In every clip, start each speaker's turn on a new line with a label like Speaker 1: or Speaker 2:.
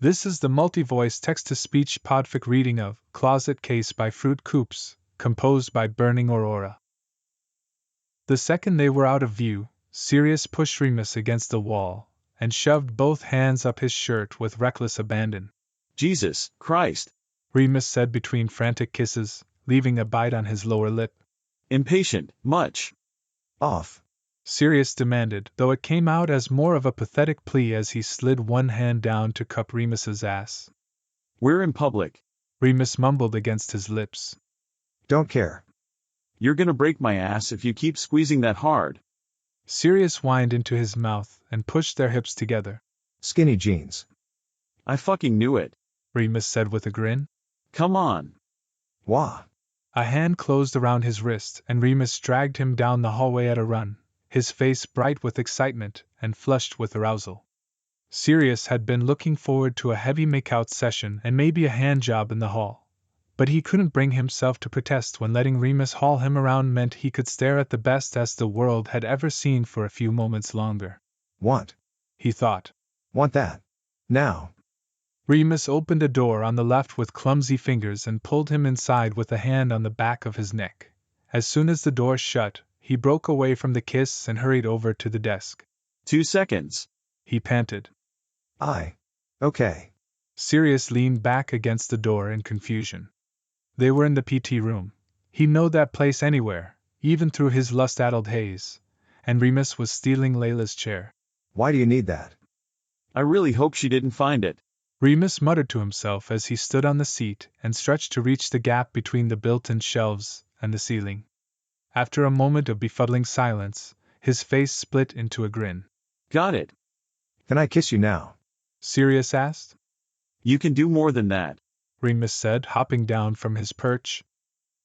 Speaker 1: This is the multi-voice text-to-speech podfic reading of Closet Case by Fruitcoops, composed by Burning Aurora. The second they were out of view, Sirius pushed Remus against the wall and shoved both hands up his shirt with reckless abandon.
Speaker 2: Jesus Christ,
Speaker 1: Remus said between frantic kisses, leaving a bite on his lower lip.
Speaker 2: Impatient, much.
Speaker 3: Off.
Speaker 1: Sirius demanded, though it came out as more of a pathetic plea as he slid one hand down to cup Remus's ass.
Speaker 2: We're in public.
Speaker 1: Remus mumbled against his lips.
Speaker 3: Don't care.
Speaker 2: You're gonna break my ass if you keep squeezing that hard.
Speaker 1: Sirius whined into his mouth and pushed their hips together.
Speaker 3: Skinny jeans.
Speaker 2: I fucking knew it.
Speaker 1: Remus said with a grin.
Speaker 2: Come on.
Speaker 3: Wah.
Speaker 1: A hand closed around his wrist and Remus dragged him down the hallway at a run, his face bright with excitement and flushed with arousal. Sirius had been looking forward to a heavy make-out session and maybe a handjob in the hall, but he couldn't bring himself to protest when letting Remus haul him around meant he could stare at the best as the world had ever seen for a few moments longer.
Speaker 3: Want.
Speaker 1: He thought.
Speaker 3: Want that. Now.
Speaker 1: Remus opened a door on the left with clumsy fingers and pulled him inside with a hand on the back of his neck. As soon as the door shut, he broke away from the kiss and hurried over to the desk.
Speaker 2: 2 seconds.
Speaker 1: He panted.
Speaker 3: Okay.
Speaker 1: Sirius leaned back against the door in confusion. They were in the PT room. He'd know that place anywhere, even through his lust-addled haze. And Remus was stealing Layla's chair.
Speaker 3: Why do you need that?
Speaker 2: I really hope she didn't find it.
Speaker 1: Remus muttered to himself as he stood on the seat and stretched to reach the gap between the built-in shelves and the ceiling. After a moment of befuddling silence, his face split into a grin.
Speaker 2: Got it.
Speaker 3: Can I kiss you now?
Speaker 1: Sirius asked.
Speaker 2: You can do more than that,
Speaker 1: Remus said, hopping down from his perch.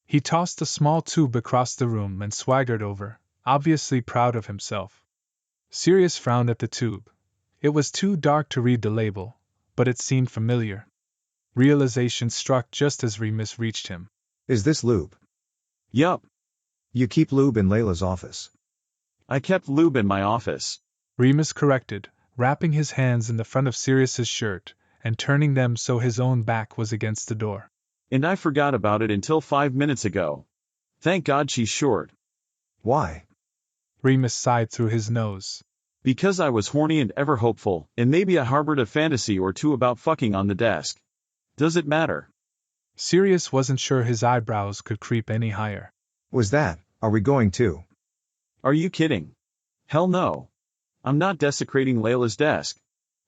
Speaker 1: He tossed a small tube across the room and swaggered over, obviously proud of himself. Sirius frowned at the tube. It was too dark to read the label, but it seemed familiar. Realization struck just as Remus reached him.
Speaker 3: Is this lube?
Speaker 2: Yup.
Speaker 3: You keep lube in Layla's office.
Speaker 2: I kept lube in my office,
Speaker 1: Remus corrected, wrapping his hands in the front of Sirius's shirt and turning them so his own back was against the door.
Speaker 2: And I forgot about it until 5 minutes ago. Thank God she's short.
Speaker 3: Why?
Speaker 1: Remus sighed through his nose.
Speaker 2: Because I was horny and ever hopeful, and maybe I harbored a fantasy or two about fucking on the desk. Does it matter?
Speaker 1: Sirius wasn't sure his eyebrows could creep any higher.
Speaker 3: Are we going to?
Speaker 2: Are you kidding? Hell no. I'm not desecrating Layla's desk.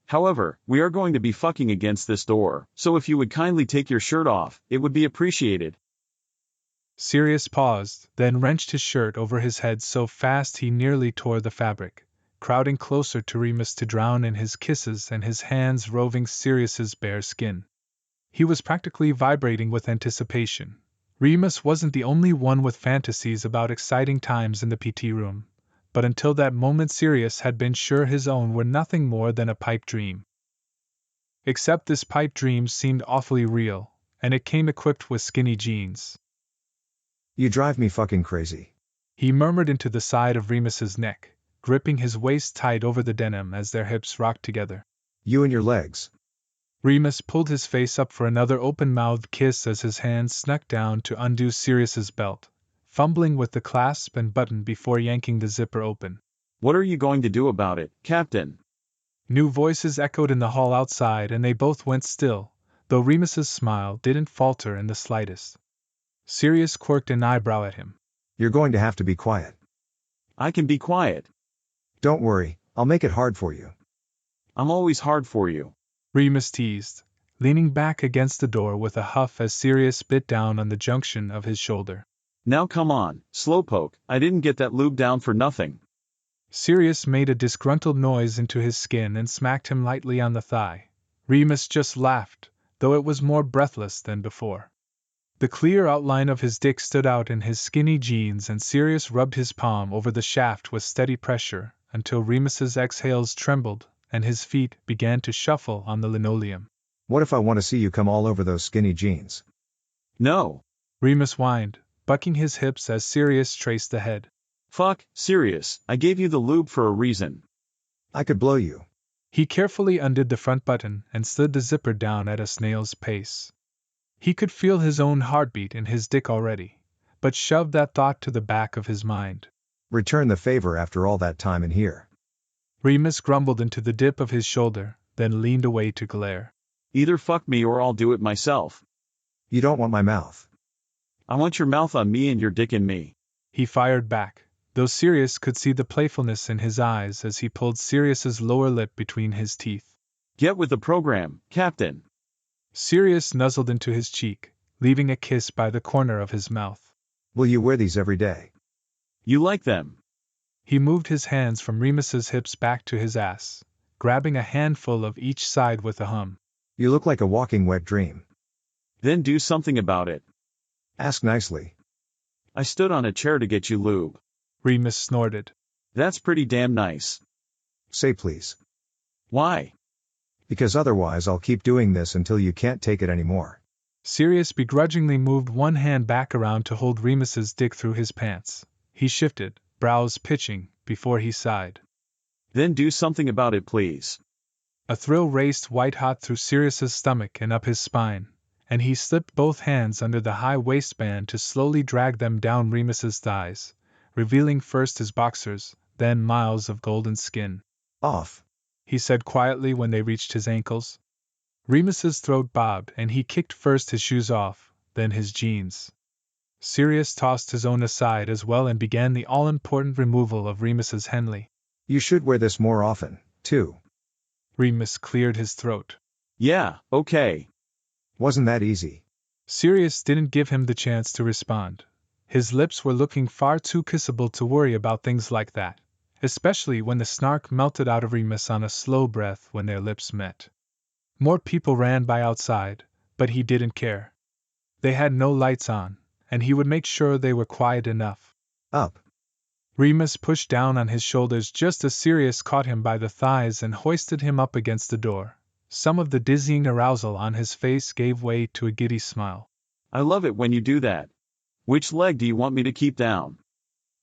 Speaker 2: However, we are going to be fucking against this door, so if you would kindly take your shirt off, it would be appreciated.
Speaker 1: Sirius paused, then wrenched his shirt over his head so fast he nearly tore the fabric, crowding closer to Remus to drown in his kisses and his hands roving Sirius's bare skin. He was practically vibrating with anticipation. Remus wasn't the only one with fantasies about exciting times in the PT room, but until that moment Sirius had been sure his own were nothing more than a pipe dream. Except this pipe dream seemed awfully real, and it came equipped with skinny jeans.
Speaker 3: You drive me fucking crazy.
Speaker 1: He murmured into the side of Remus's neck, gripping his waist tight over the denim as their hips rocked together.
Speaker 3: You and your legs.
Speaker 1: Remus pulled his face up for another open-mouthed kiss as his hand snuck down to undo Sirius's belt, fumbling with the clasp and button before yanking the zipper open.
Speaker 2: What are you going to do about it, Captain?
Speaker 1: New voices echoed in the hall outside and they both went still, though Remus's smile didn't falter in the slightest. Sirius quirked an eyebrow at him.
Speaker 3: You're going to have to be quiet.
Speaker 2: I can be quiet.
Speaker 3: Don't worry, I'll make it hard for you.
Speaker 2: I'm always hard for you,
Speaker 1: Remus teased, leaning back against the door with a huff as Sirius bit down on the junction of his shoulder.
Speaker 2: Now come on, slowpoke, I didn't get that lube down for nothing.
Speaker 1: Sirius made a disgruntled noise into his skin and smacked him lightly on the thigh. Remus just laughed, though it was more breathless than before. The clear outline of his dick stood out in his skinny jeans and Sirius rubbed his palm over the shaft with steady pressure until Remus's exhales trembled and his feet began to shuffle on the linoleum.
Speaker 3: What if I want to see you come all over those skinny jeans?
Speaker 2: No.
Speaker 1: Remus whined, bucking his hips as Sirius traced ahead.
Speaker 2: Fuck, serious, I gave you the lube for a reason.
Speaker 3: I could blow you.
Speaker 1: He carefully undid the front button and slid the zipper down at a snail's pace. He could feel his own heartbeat in his dick already, but shoved that thought to the back of his mind.
Speaker 3: Return the favor after all that time in here.
Speaker 1: Remus grumbled into the dip of his shoulder, then leaned away to glare.
Speaker 2: Either fuck me or I'll do it myself.
Speaker 3: You don't want my mouth.
Speaker 2: I want your mouth on me and your dick in me.
Speaker 1: He fired back, though Sirius could see the playfulness in his eyes as he pulled Sirius's lower lip between his teeth.
Speaker 2: Get with the program, Captain.
Speaker 1: Sirius nuzzled into his cheek, leaving a kiss by the corner of his mouth.
Speaker 3: Will you wear these every day?
Speaker 2: You like them.
Speaker 1: He moved his hands from Remus's hips back to his ass, grabbing a handful of each side with a hum.
Speaker 3: You look like a walking wet dream.
Speaker 2: Then do something about it.
Speaker 3: Ask nicely.
Speaker 2: I stood on a chair to get you lube.
Speaker 1: Remus snorted.
Speaker 2: That's pretty damn nice.
Speaker 3: Say please.
Speaker 2: Why?
Speaker 3: Because otherwise I'll keep doing this until you can't take it anymore.
Speaker 1: Sirius begrudgingly moved one hand back around to hold Remus's dick through his pants. He shifted, brows pitching, before he sighed.
Speaker 2: Then do something about it, please.
Speaker 1: A thrill raced white-hot through Sirius's stomach and up his spine, and he slipped both hands under the high waistband to slowly drag them down Remus's thighs, revealing first his boxers, then miles of golden skin.
Speaker 3: Off,
Speaker 1: he said quietly when they reached his ankles. Remus's throat bobbed and he kicked first his shoes off, then his jeans. Sirius tossed his own aside as well and began the all-important removal of Remus's Henley.
Speaker 3: You should wear this more often, too.
Speaker 1: Remus cleared his throat.
Speaker 2: Yeah, okay.
Speaker 3: Wasn't that easy?
Speaker 1: Sirius didn't give him the chance to respond. His lips were looking far too kissable to worry about things like that, especially when the snark melted out of Remus on a slow breath when their lips met. More people ran by outside, but he didn't care. They had no lights on, and he would make sure they were quiet enough.
Speaker 3: Up.
Speaker 1: Remus pushed down on his shoulders just as Sirius caught him by the thighs and hoisted him up against the door. Some of the dizzying arousal on his face gave way to a giddy smile.
Speaker 2: I love it when you do that. Which leg do you want me to keep down?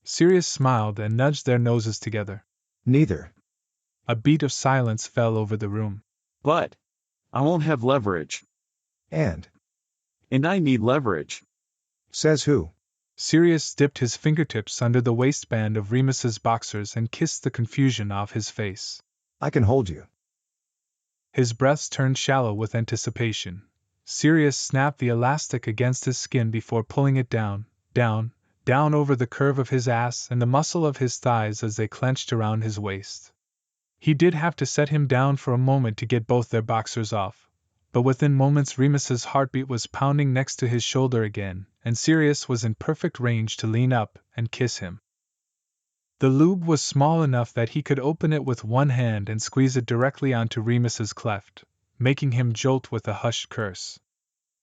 Speaker 1: Sirius smiled and nudged their noses together.
Speaker 3: Neither.
Speaker 1: A beat of silence fell over the room.
Speaker 2: But I won't have leverage.
Speaker 3: And
Speaker 2: I need leverage.
Speaker 3: Says who?
Speaker 1: Sirius dipped his fingertips under the waistband of Remus's boxers and kissed the confusion off his face.
Speaker 3: I can hold you.
Speaker 1: His breaths turned shallow with anticipation. Sirius snapped the elastic against his skin before pulling it down over the curve of his ass and the muscle of his thighs as they clenched around his waist. He did have to set him down for a moment to get both their boxers off, but within moments Remus's heartbeat was pounding next to his shoulder again, and Sirius was in perfect range to lean up and kiss him. The lube was small enough that he could open it with one hand and squeeze it directly onto Remus's cleft, making him jolt with a hushed curse.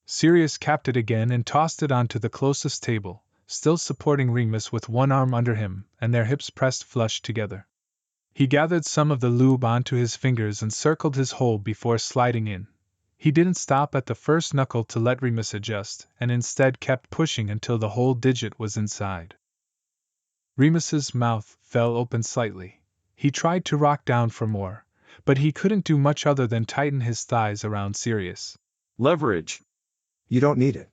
Speaker 1: Sirius capped it again and tossed it onto the closest table, still supporting Remus with one arm under him and their hips pressed flush together. He gathered some of the lube onto his fingers and circled his hole before sliding in. He didn't stop at the first knuckle to let Remus adjust, and instead kept pushing until the whole digit was inside. Remus's mouth fell open slightly. He tried to rock down for more, but he couldn't do much other than tighten his thighs around Sirius.
Speaker 2: Leverage.
Speaker 3: You don't need it.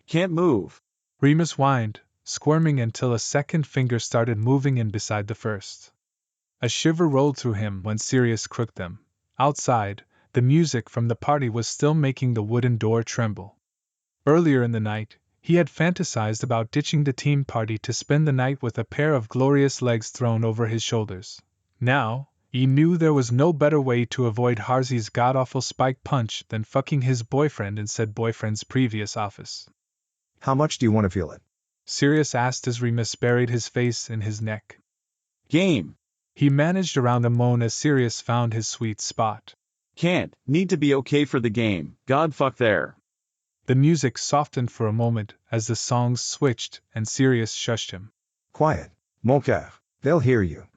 Speaker 2: Can't move.
Speaker 1: Remus whined, squirming until a second finger started moving in beside the first. A shiver rolled through him when Sirius crooked them. Outside, the music from the party was still making the wooden door tremble. Earlier in the night, he had fantasized about ditching the team party to spend the night with a pair of glorious legs thrown over his shoulders. Now, he knew there was no better way to avoid Harzy's god-awful spike punch than fucking his boyfriend in said boyfriend's previous office.
Speaker 3: How much do you want to feel it?
Speaker 1: Sirius asked as Remus buried his face in his neck.
Speaker 2: Game.
Speaker 1: He managed around a moan as Sirius found his sweet spot.
Speaker 2: Can't. Need to be okay for the game. God fuck there.
Speaker 1: The music softened for a moment as the songs switched and Sirius shushed him.
Speaker 3: Quiet, mon cœur. They'll hear you.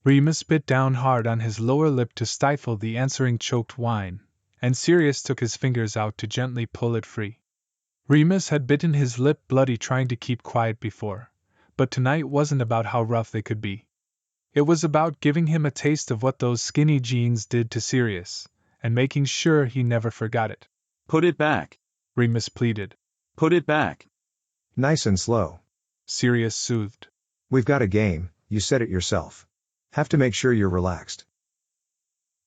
Speaker 1: Remus bit down hard on his lower lip to stifle the answering choked whine, and Sirius took his fingers out to gently pull it free. Remus had bitten his lip bloody trying to keep quiet before, but tonight wasn't about how rough they could be. It was about giving him a taste of what those skinny jeans did to Sirius, and making sure he never forgot it.
Speaker 2: Put it back.
Speaker 1: Remus pleaded.
Speaker 2: Put it back.
Speaker 3: Nice and slow.
Speaker 1: Sirius soothed.
Speaker 3: We've got a game, you said it yourself. Have to make sure you're relaxed.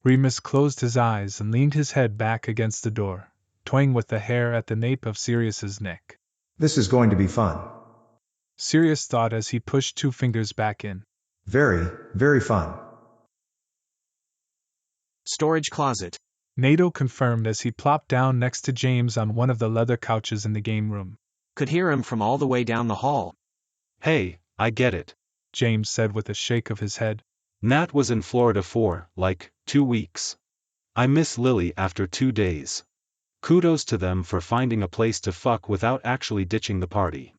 Speaker 1: Remus closed his eyes and leaned his head back against the door, toying with the hair at the nape of Sirius's neck.
Speaker 3: This is going to be fun.
Speaker 1: Sirius thought as he pushed 2 fingers back in.
Speaker 3: Very, very fun.
Speaker 4: Storage closet.
Speaker 1: NATO confirmed as he plopped down next to James on one of the leather couches in the game room.
Speaker 4: Could hear him from all the way down the hall.
Speaker 5: Hey, I get it.
Speaker 1: James said with a shake of his head.
Speaker 5: Nat was in Florida for, 2 weeks. I miss Lily after 2 days. Kudos to them for finding a place to fuck without actually ditching the party.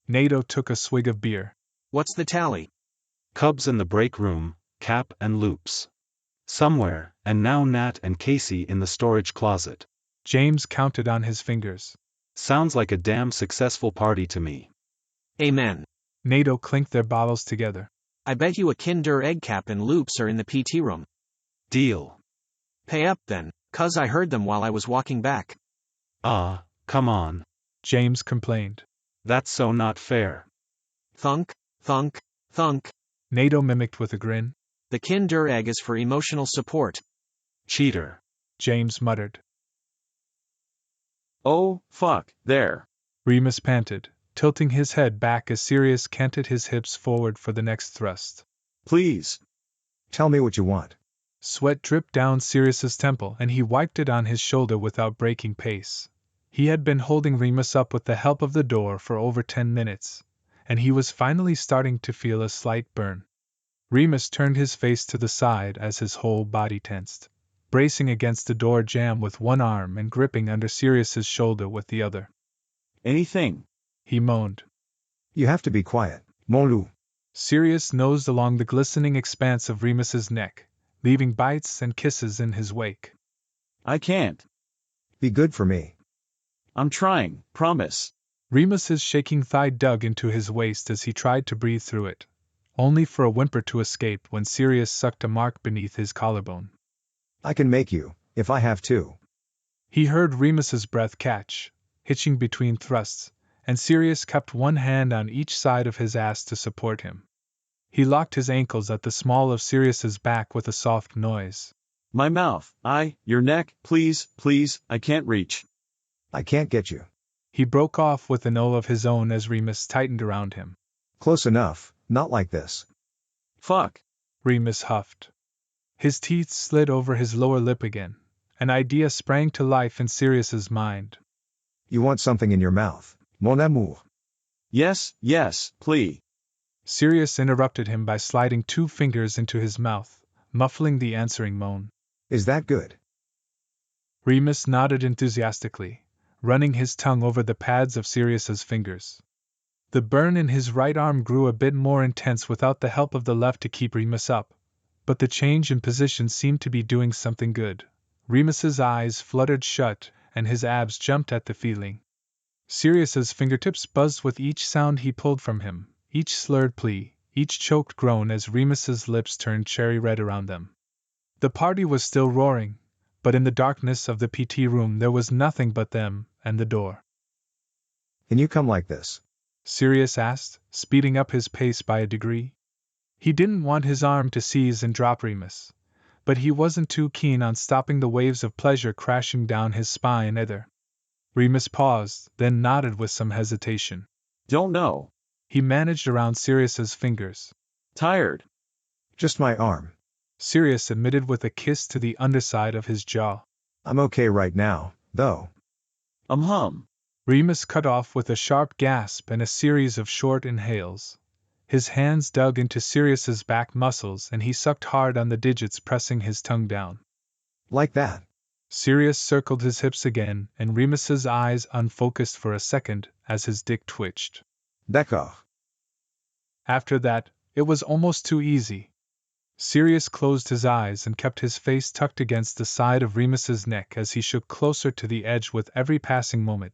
Speaker 1: NATO took a swig of beer.
Speaker 4: What's the tally?
Speaker 5: Cubs in the break room, Cap and Loops. Somewhere, and now Nat and Casey in the storage closet.
Speaker 1: James counted on his fingers.
Speaker 5: Sounds like a damn successful party to me.
Speaker 4: Amen.
Speaker 1: NATO clinked their bottles together.
Speaker 4: I bet you a Kinder Egg Cap and Loops are in the PT room.
Speaker 5: Deal.
Speaker 4: Pay up then, 'cause I heard them while I was walking back.
Speaker 5: Ah, come on.
Speaker 1: James complained.
Speaker 5: That's so not fair.
Speaker 4: Thunk, thunk, thunk.
Speaker 1: NATO mimicked with a grin.
Speaker 4: The Kinder Egg is for emotional support.
Speaker 5: Cheater.
Speaker 1: James muttered.
Speaker 2: Oh, fuck, there.
Speaker 1: Remus panted, tilting his head back as Sirius canted his hips forward for the next thrust.
Speaker 2: Please.
Speaker 3: Tell me what you want.
Speaker 1: Sweat dripped down Sirius's temple and he wiped it on his shoulder without breaking pace. He had been holding Remus up with the help of the door for over 10 minutes, and he was finally starting to feel a slight burn. Remus turned his face to the side as his whole body tensed, bracing against the door jamb with one arm and gripping under Sirius's shoulder with the other.
Speaker 2: Anything.
Speaker 1: He moaned.
Speaker 3: You have to be quiet, mon loup.
Speaker 1: Sirius nosed along the glistening expanse of Remus's neck, leaving bites and kisses in his wake.
Speaker 2: I can't.
Speaker 3: Be good for me.
Speaker 2: I'm trying, promise.
Speaker 1: Remus's shaking thigh dug into his waist as he tried to breathe through it, only for a whimper to escape when Sirius sucked a mark beneath his collarbone.
Speaker 3: I can make you, if I have to.
Speaker 1: He heard Remus's breath catch, hitching between thrusts, and Sirius kept one hand on each side of his ass to support him. He locked his ankles at the small of Sirius's back with a soft noise.
Speaker 2: My mouth, your neck, please, please, I can't reach.
Speaker 3: I can't get you.
Speaker 1: He broke off with an O of his own as Remus tightened around him.
Speaker 3: Close enough, not like this.
Speaker 2: Fuck.
Speaker 1: Remus huffed. His teeth slid over his lower lip again. An idea sprang to life in Sirius's mind.
Speaker 3: You want something in your mouth, mon amour.
Speaker 2: Yes, please.
Speaker 1: Sirius interrupted him by sliding 2 fingers into his mouth, muffling the answering moan.
Speaker 3: Is that good?
Speaker 1: Remus nodded enthusiastically, running his tongue over the pads of Sirius's fingers. The burn in his right arm grew a bit more intense without the help of the left to keep Remus up, but the change in position seemed to be doing something good. Remus's eyes fluttered shut, and his abs jumped at the feeling. Sirius's fingertips buzzed with each sound he pulled from him, each slurred plea, each choked groan as Remus's lips turned cherry red around them. The party was still roaring, but in the darkness of the PT room there was nothing but them and the door.
Speaker 3: Can you come like this?
Speaker 1: Sirius asked, speeding up his pace by a degree. He didn't want his arm to seize and drop Remus, but he wasn't too keen on stopping the waves of pleasure crashing down his spine either. Remus paused, then nodded with some hesitation.
Speaker 2: Don't know.
Speaker 1: He managed around Sirius's fingers.
Speaker 2: Tired.
Speaker 3: Just my arm.
Speaker 1: Sirius admitted with a kiss to the underside of his jaw.
Speaker 3: I'm okay right now, though.
Speaker 2: Hum.
Speaker 1: Remus cut off with a sharp gasp and a series of short inhales. His hands dug into Sirius's back muscles and he sucked hard on the digits, pressing his tongue down.
Speaker 3: Like that.
Speaker 1: Sirius circled his hips again, and Remus's eyes unfocused for a second as his dick twitched.
Speaker 3: D'accord.
Speaker 1: After that, it was almost too easy. Sirius closed his eyes and kept his face tucked against the side of Remus's neck as he shook closer to the edge with every passing moment,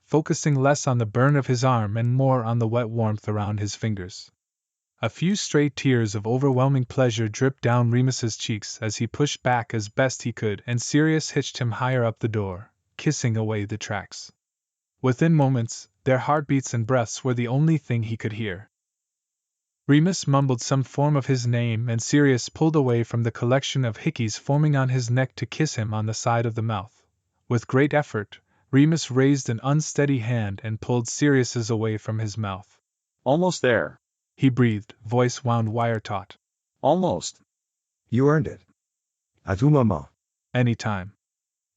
Speaker 1: focusing less on the burn of his arm and more on the wet warmth around his fingers. A few stray tears of overwhelming pleasure dripped down Remus's cheeks as he pushed back as best he could, and Sirius hitched him higher up the door, kissing away the tracks. Within moments, their heartbeats and breaths were the only thing he could hear. Remus mumbled some form of his name, and Sirius pulled away from the collection of hickeys forming on his neck to kiss him on the side of the mouth. With great effort, Remus raised an unsteady hand and pulled Sirius's away from his mouth.
Speaker 2: Almost there.
Speaker 1: He breathed, voice wound wire-taut.
Speaker 2: Almost.
Speaker 3: You earned it. À tout moment.
Speaker 1: Anytime.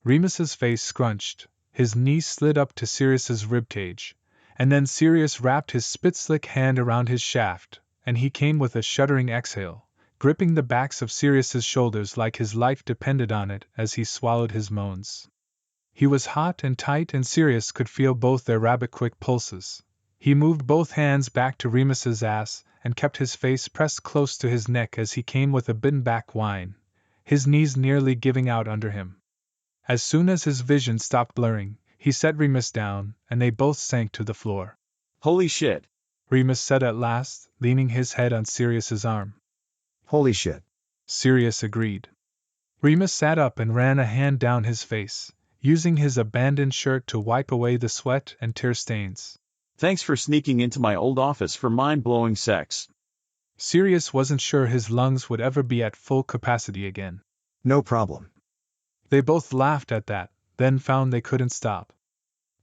Speaker 1: Remus's face scrunched, his knees slid up to Sirius's ribcage, and then Sirius wrapped his spit-slick hand around his shaft, and he came with a shuddering exhale, gripping the backs of Sirius's shoulders like his life depended on it as he swallowed his moans. He was hot and tight, and Sirius could feel both their rabbit-quick pulses. He moved both hands back to Remus's ass and kept his face pressed close to his neck as he came with a bitten-back whine, his knees nearly giving out under him. As soon as his vision stopped blurring, he set Remus down, and they both sank to the floor.
Speaker 2: Holy shit.
Speaker 1: Remus said at last, leaning his head on Sirius's arm.
Speaker 3: Holy shit.
Speaker 1: Sirius agreed. Remus sat up and ran a hand down his face, using his abandoned shirt to wipe away the sweat and tear stains.
Speaker 2: Thanks for sneaking into my old office for mind-blowing sex.
Speaker 1: Sirius wasn't sure his lungs would ever be at full capacity again.
Speaker 3: No problem.
Speaker 1: They both laughed at that, then found they couldn't stop.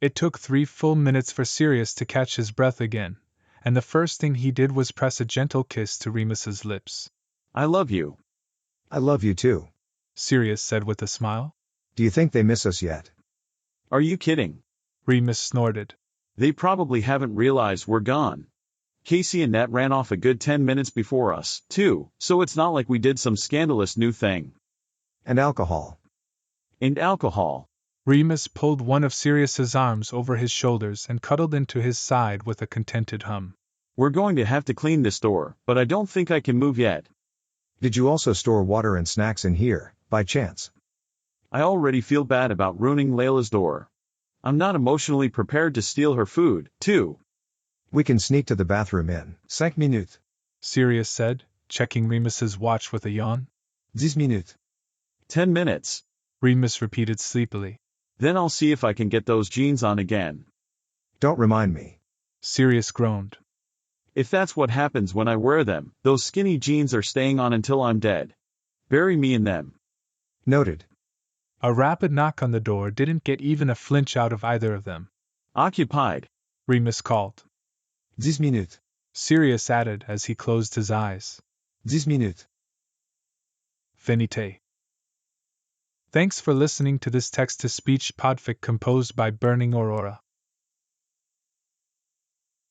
Speaker 1: It took 3 full minutes for Sirius to catch his breath again, and the first thing he did was press a gentle kiss to Remus's lips.
Speaker 2: I love you.
Speaker 3: I love you too.
Speaker 1: Sirius said with a smile.
Speaker 3: Do you think they miss us yet?
Speaker 2: Are you kidding?
Speaker 1: Remus snorted.
Speaker 2: They probably haven't realized we're gone. Casey and Nat ran off a good 10 minutes before us, too, so it's not like we did some scandalous new thing.
Speaker 3: And alcohol.
Speaker 2: And alcohol.
Speaker 1: Remus pulled one of Sirius's arms over his shoulders and cuddled into his side with a contented hum.
Speaker 2: We're going to have to clean this door, but I don't think I can move yet.
Speaker 3: Did you also store water and snacks in here, by chance?
Speaker 2: I already feel bad about ruining Layla's door. I'm not emotionally prepared to steal her food, too.
Speaker 3: We can sneak to the bathroom in 5 minutes.
Speaker 1: Sirius said, checking Remus's watch with a yawn.
Speaker 3: 10 minutes.
Speaker 2: 10 minutes.
Speaker 1: Remus repeated sleepily.
Speaker 2: Then I'll see if I can get those jeans on again.
Speaker 3: Don't remind me.
Speaker 1: Sirius groaned.
Speaker 2: If that's what happens when I wear them, those skinny jeans are staying on until I'm dead. Bury me in them.
Speaker 3: Noted.
Speaker 1: A rapid knock on the door didn't get even a flinch out of either of them.
Speaker 2: Occupied.
Speaker 1: Remus called.
Speaker 3: 10 minutes.
Speaker 1: Sirius added as he closed his eyes.
Speaker 3: 10 minutes.
Speaker 1: Finite. Thanks for listening to this text-to-speech podfic composed by Burning Aurora.